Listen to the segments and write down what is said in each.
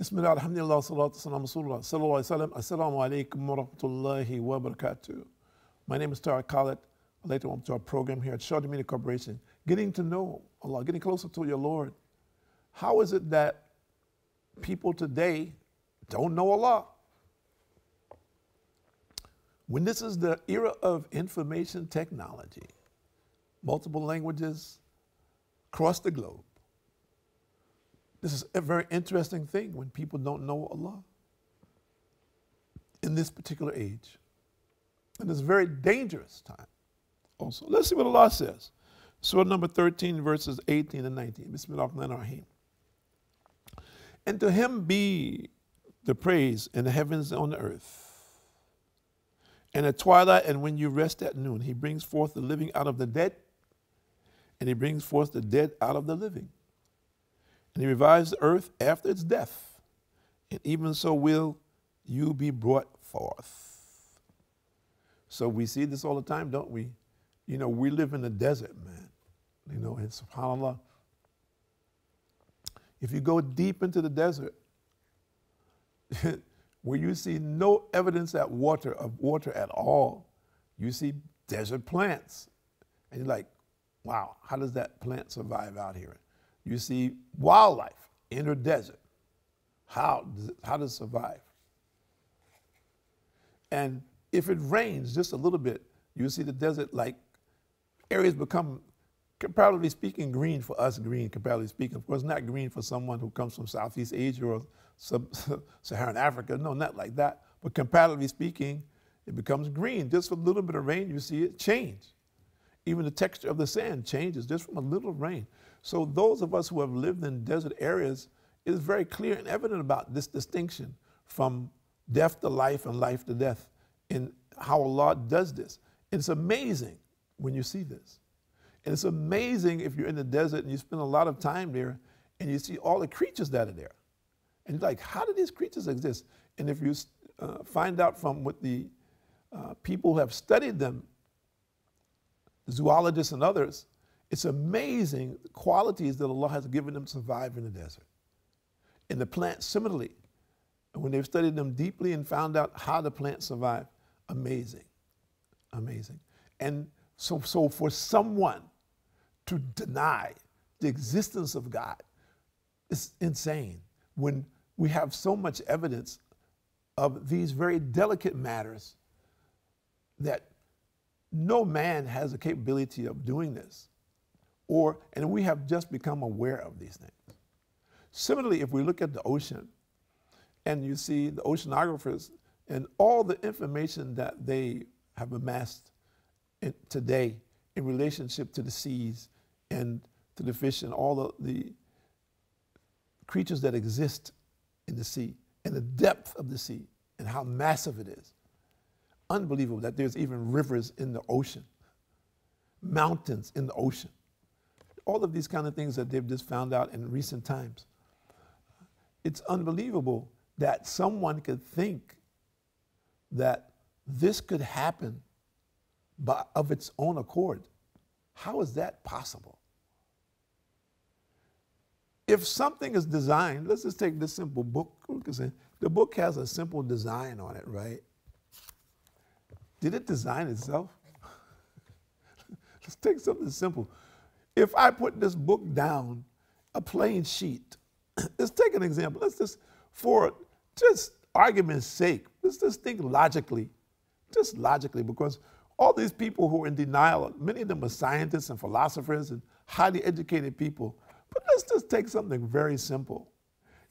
Bismillah, alhamdulillah, salatu salam, rasulullah, sallallahu alayhi wa sallam, assalamu alaikum wa rahmatullahi wa barakatuh. My name is Tariq Khalid. I'd like to welcome to our program here at Sharjah Media Corporation, getting to know Allah, getting closer to your Lord. How is it that people today don't know Allah? When this is the era of information technology, multiple languages across the globe, this is a very interesting thing when people don't know Allah in this particular age. And it's a very dangerous time also. Let's see what Allah says. Surah number 13, verses 18 and 19. Bismillah ar-Rahman ar-Rahim. And to him be the praise in the heavens and on the earth. And at twilight and when you rest at noon, he brings forth the living out of the dead, and he brings forth the dead out of the living. And he revives the earth after its death. And even so will you be brought forth. So we see this all the time, don't we? You know, we live in the desert, man. You know, and subhanAllah, if you go deep into the desert, where you see no evidence of water at all, you see desert plants. And you're like, wow, how does that plant survive out here? You see wildlife in the desert. How does it survive? And if it rains just a little bit, you see the desert, like, areas become, comparatively speaking, green for us, green, comparatively speaking. Of course, not green for someone who comes from Southeast Asia or Sub-Saharan Africa. No, not like that. But comparatively speaking, it becomes green. Just for a little bit of rain, you see it change. Even the texture of the sand changes just from a little rain. So those of us who have lived in desert areas, it is very clear and evident about this distinction from death to life and life to death in how Allah does this. It's amazing when you see this. And it's amazing if you're in the desert and you spend a lot of time there and you see all the creatures that are there. And you're like, how do these creatures exist? And if you find out from what the people who have studied them, zoologists and others, it's amazing the qualities that Allah has given them to survive in the desert. And the plants similarly, when they've studied them deeply and found out how the plants survive, amazing, amazing. And so for someone to deny the existence of God is insane when we have so much evidence of these very delicate matters that no man has the capability of doing this. And we have just become aware of these things. Similarly, if we look at the ocean and you see the oceanographers and all the information that they have amassed today in relationship to the seas and to the fish and all the creatures that exist in the sea and the depth of the sea and how massive it is. Unbelievable that there's even rivers in the ocean, mountains in the ocean. All of these kind of things that they've just found out in recent times. It's unbelievable that someone could think that this could happen of its own accord. How is that possible? If something is designed, let's just take this simple book. The book has a simple design on it, right? Did it design itself? Let's take something simple. If I put this book down, a plain sheet, let's take an example. Let's just, for just argument's sake, let's just think logically, just logically, because all these people who are in denial, many of them are scientists and philosophers and highly educated people. But let's just take something very simple.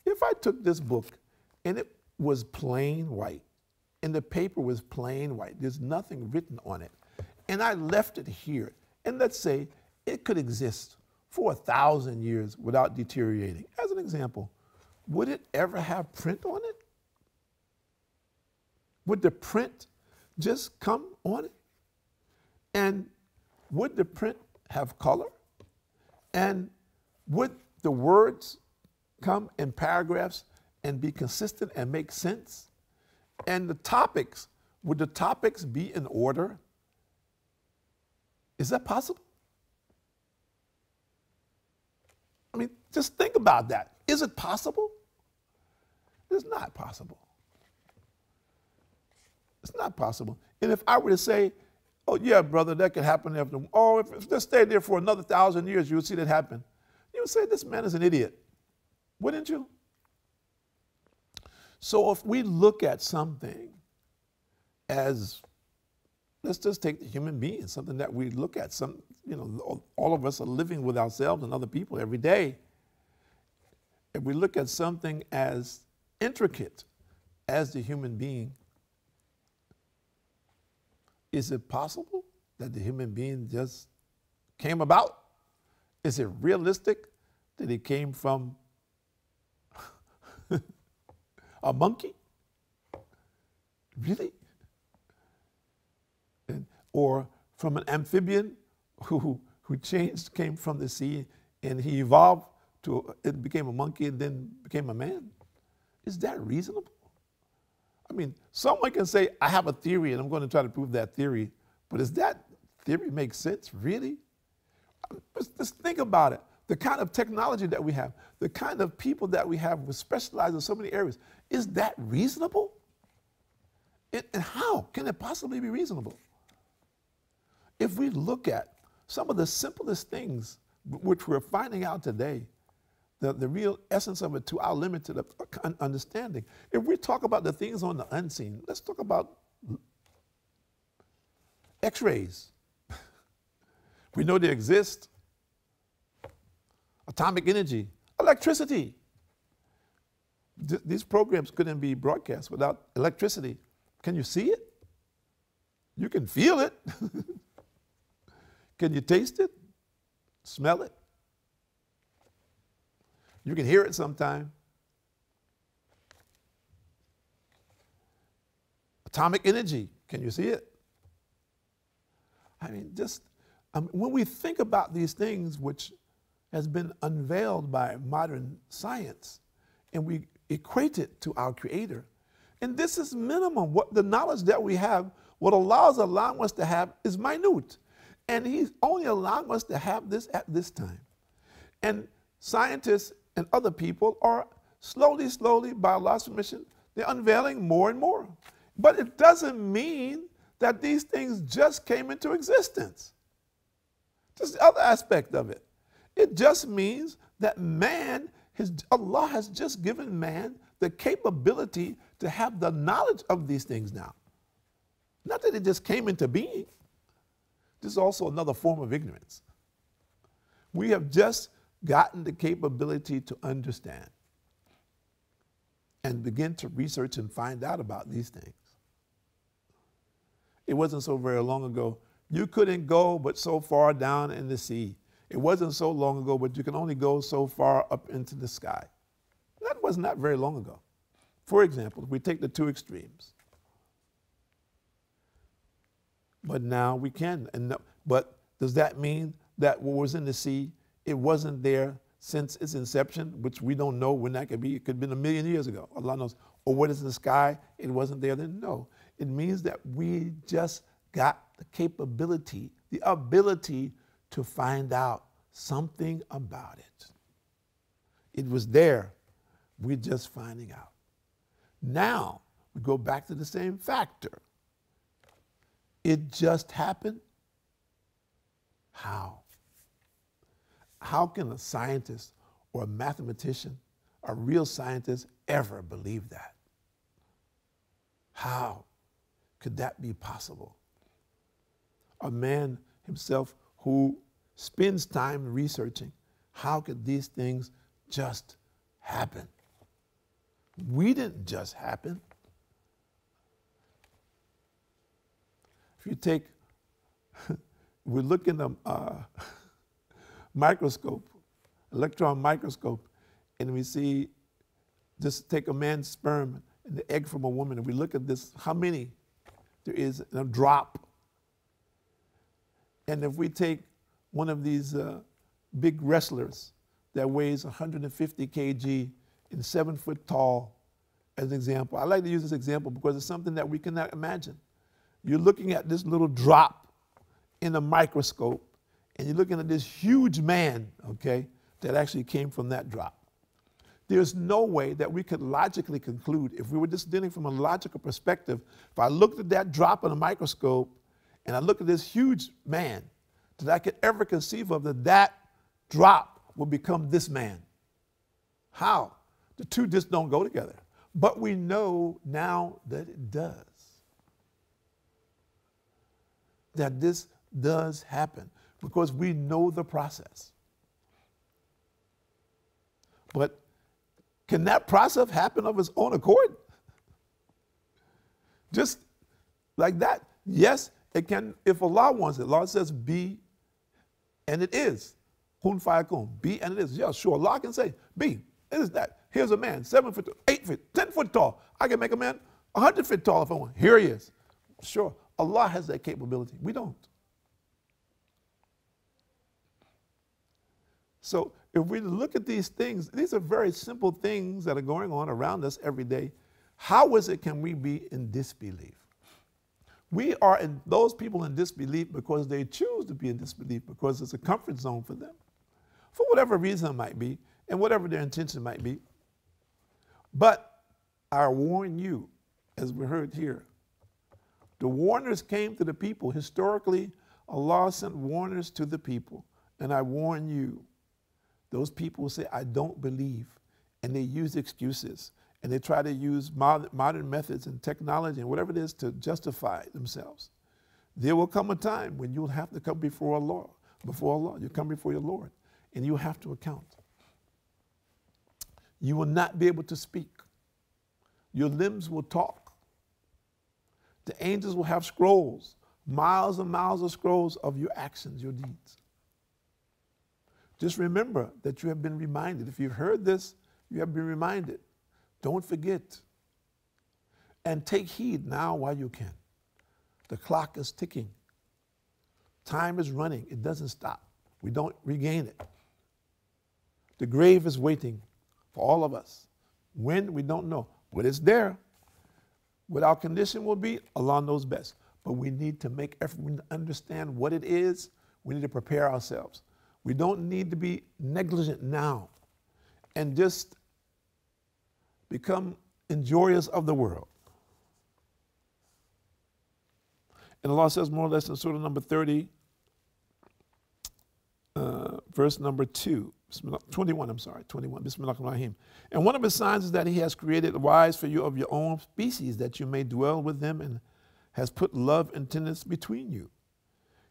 If I took this book and it was plain white, and the paper was plain white, there's nothing written on it, and I left it here, and let's say it could exist for 1,000 years without deteriorating. As an example, would it ever have print on it? Would the print just come on it? And would the print have color? And would the words come in paragraphs and be consistent and make sense? And the topics, would the topics be in order? Is that possible? I mean, just think about that. Is it possible? It's not possible. It's not possible. And if I were to say, oh, yeah, brother, that could happen after, oh, if they stayed there for another 1,000 years, you would see that happen. You would say, this man is an idiot. Wouldn't you? So if we look at something as, let's just take the human being, something that we look at, some, you know, all of us are living with ourselves and other people every day. If we look at something as intricate as the human being, is it possible that the human being just came about? Is it realistic that it came from a monkey? Really? Or from an amphibian who changed, came from the sea, and he evolved to, it became a monkey and then became a man? Is that reasonable? I mean, someone can say, I have a theory and I'm going to try to prove that theory, but does that theory make sense, really? Just think about it. The kind of technology that we have, the kind of people that we have who specialize in so many areas, is that reasonable? And how can it possibly be reasonable? If we look at some of the simplest things which we're finding out today, the real essence of it to our limited understanding. If we talk about the things on the unseen, let's talk about X-rays. We know they exist. Atomic energy, electricity. These programs couldn't be broadcast without electricity. Can you see it? You can feel it. Can you taste it? Smell it? You can hear it sometime. Atomic energy, can you see it? I mean, just when we think about these things which has been unveiled by modern science, and we equate it to our Creator, and this is minimum. What the knowledge that we have, what Allah is allowing us to have is minute. And He's only allowing us to have this at this time. And scientists and other people are slowly, by Allah's permission, they're unveiling more and more. But it doesn't mean that these things just came into existence. Just the other aspect of it. It just means that Allah has just given man the capability to have the knowledge of these things now. Not that it just came into being. This is also another form of ignorance. We have just gotten the capability to understand and begin to research and find out about these things. It wasn't so very long ago. You couldn't go but so far down in the sea. It wasn't so long ago, but you can only go so far up into the sky. That was not very long ago. For example, if we take the two extremes. But now we can. But does that mean that what was in the sea, it wasn't there since its inception, which we don't know when that could be? It could have been 1,000,000 years ago. Allah knows. Or what is in the sky, it wasn't there then? No. It means that we just got the capability, the ability to find out something about it. It was there. We're just finding out. Now, we go back to the same factor. It just happened. How? How can a scientist or a mathematician, a real scientist, ever believe that? How could that be possible? A man himself who spends time researching, how could these things just happen? We didn't just happen. If you take, we look in the microscope, electron microscope, and we see, just take a man's sperm and the egg from a woman, and we look at this, how many there is in a drop. And if we take one of these big wrestlers that weighs 150 kg and 7 foot tall as an example. I like to use this example because it's something that we cannot imagine. You're looking at this little drop in a microscope, and you're looking at this huge man, okay, that actually came from that drop. There's no way that we could logically conclude, if we were just dealing from a logical perspective, if I looked at that drop in a microscope and I look at this huge man, that I could ever conceive of that drop will become this man. How? The two just don't go together. But we know now that it does. That this does happen because we know the process. But can that process happen of its own accord? Just like that? Yes, it can. If Allah wants it, Allah says be, and it is. Kun fayakun, be and it is. Yeah, sure, Allah can say, be, it is that. Here's a man, 7 foot, 8 feet, 10 foot tall. I can make a man 100 feet tall if I want. Here he is. Sure, Allah has that capability. We don't. So if we look at these things, these are very simple things that are going on around us every day. How is it can we be in disbelief? We are in those people in disbelief because they choose to be in disbelief because it's a comfort zone for them, for whatever reason it might be and whatever their intention might be. But I warn you, as we heard here, the warners came to the people. Historically, Allah sent warners to the people. And I warn you, those people will say, I don't believe. And they use excuses. And they try to use modern methods and technology and whatever it is to justify themselves. There will come a time when you'll have to come before Allah. Before Allah, you come before your Lord. And you have to account. You will not be able to speak. Your limbs will talk. The angels will have scrolls, miles and miles of scrolls of your actions, your deeds. Just remember that you have been reminded. If you've heard this, you have been reminded. Don't forget. And take heed now while you can. The clock is ticking. Time is running. It doesn't stop. We don't regain it. The grave is waiting for all of us. When? We don't know. But it's there. What our condition will be, Allah knows best. But we need to make effort. We need to understand what it is. We need to prepare ourselves. We don't need to be negligent now and just become enjoyers of the world. And Allah says more or less in Surah number 30, verse number 21, 21, Bismillahirrahmanirrahim. And one of his signs is that he has created wives for you of your own species, that you may dwell with them, and has put love and tenderness between you.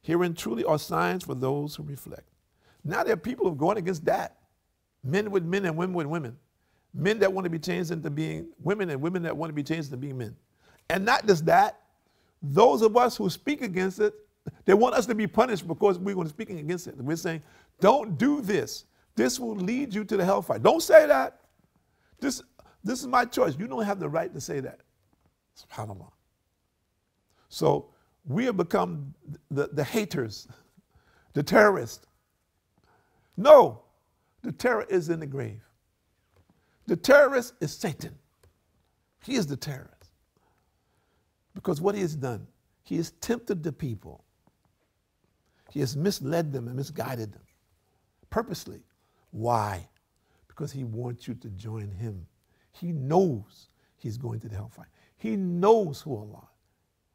Herein truly are signs for those who reflect. Now there are people who are going against that. Men with men and women with women. Men that want to be changed into being women and women that want to be changed into being men. And not just that, those of us who speak against it, they want us to be punished because we're going to speaking against it. We're saying, don't do this. This will lead you to the hellfire. Don't say that. This is my choice. You don't have the right to say that. SubhanAllah. So we have become the haters, the terrorists. No, the terror is in the grave. The terrorist is Satan. He is the terrorist. Because what he has done, he has tempted the people. He has misled them and misguided them purposely. Why? Because he wants you to join him. He knows he's going to the hellfire. He knows who Allah is.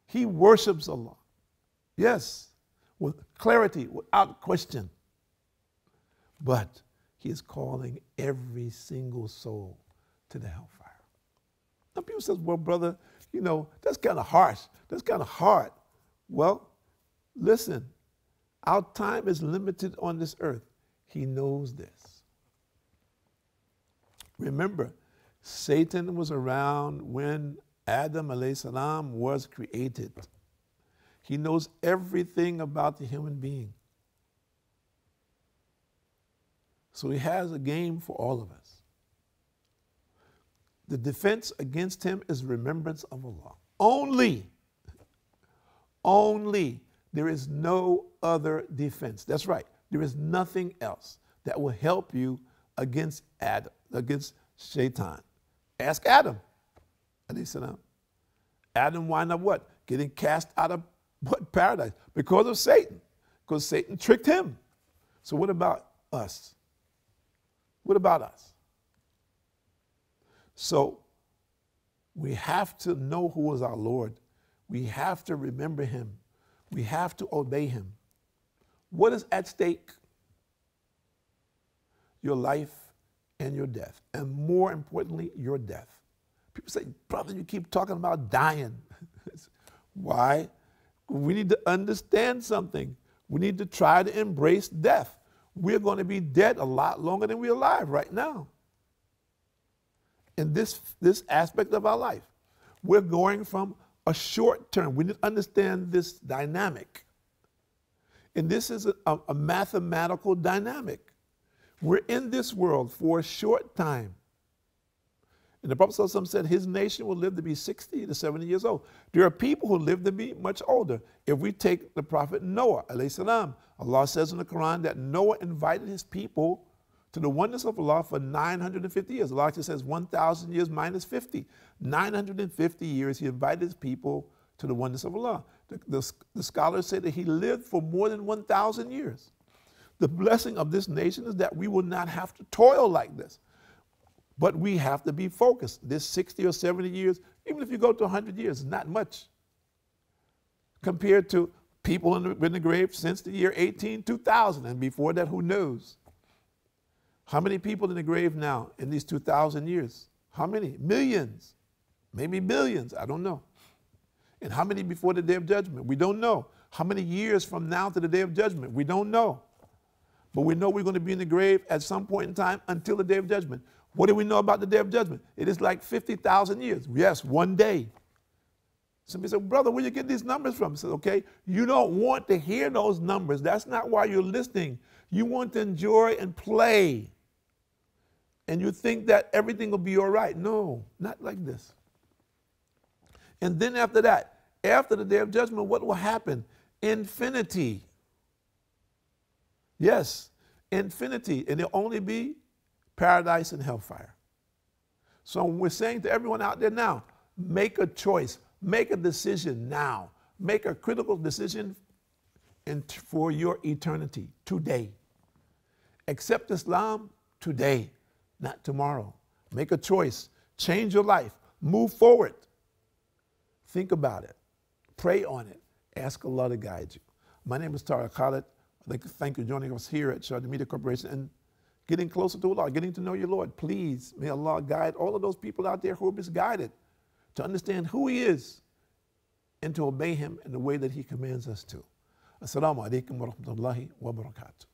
He worships Allah. Yes, with clarity, without question. But he is calling every single soul to the hellfire. Now people say, well, brother, you know, that's kind of harsh. That's kind of hard. Well, listen, our time is limited on this earth. He knows this. Remember, Satan was around when Adam alayhi salam was created. He knows everything about the human being. So he has a game for all of us. The defense against him is remembrance of Allah. Only. There is no other defense. That's right. There is nothing else that will help you against Adam, against Shaitan. Ask Adam, alayhi salam. Adam wound up what? Getting cast out of what? Paradise. Because of Satan. Because Satan tricked him. So what about us? What about us? So we have to know who is our Lord. We have to remember him. We have to obey him. What is at stake? Your life and your death. And more importantly, your death. People say, brother, you keep talking about dying. Why? We need to understand something. We need to try to embrace death. We're going to be dead a lot longer than we're alive right now. In this aspect of our life, we're going from a short term. We need to understand this dynamic. And this is a mathematical dynamic. We're in this world for a short time. And the Prophet ﷺ said his nation will live to be 60 to 70 years old. There are people who live to be much older. If we take the Prophet Noah, alayhi salam, Allah says in the Quran that Noah invited his people to the oneness of Allah for 950 years. Allah actually says 1,000 years minus 50. 950 years he invited his people to the oneness of Allah. The scholars say that he lived for more than 1,000 years. The blessing of this nation is that we will not have to toil like this. But we have to be focused. This 60 or 70 years, even if you go to 100 years, is not much compared to people in the grave since the year 2000, and before that, who knows? How many people in the grave now in these 2,000 years? How many? Millions, maybe billions, I don't know. And how many before the Day of Judgment? We don't know. How many years from now to the Day of Judgment? We don't know. But we know we're going to be in the grave at some point in time until the Day of Judgment. What do we know about the Day of Judgment? It is like 50,000 years. Yes, one day. Somebody said, brother, where you get these numbers from? I said, okay, you don't want to hear those numbers. That's not why you're listening. You want to enjoy and play. And you think that everything will be all right. No, not like this. And then after that, after the Day of Judgment, what will happen? Infinity. Yes, infinity. And it'll only be paradise and hellfire. So we're saying to everyone out there now, make a choice. Make a decision now. Make a critical decision for your eternity today. Accept Islam today, not tomorrow. Make a choice. Change your life. Move forward. Think about it. Pray on it. Ask Allah to guide you. My name is Tariq Khalid. I'd like to thank you for joining us here at Sharjah Media Corporation and getting closer to Allah, getting to know your Lord. Please, may Allah guide all of those people out there who are misguided to understand who He is and to obey Him in the way that He commands us to. Assalamu alaikum wa rahmatullahi wa barakatuh.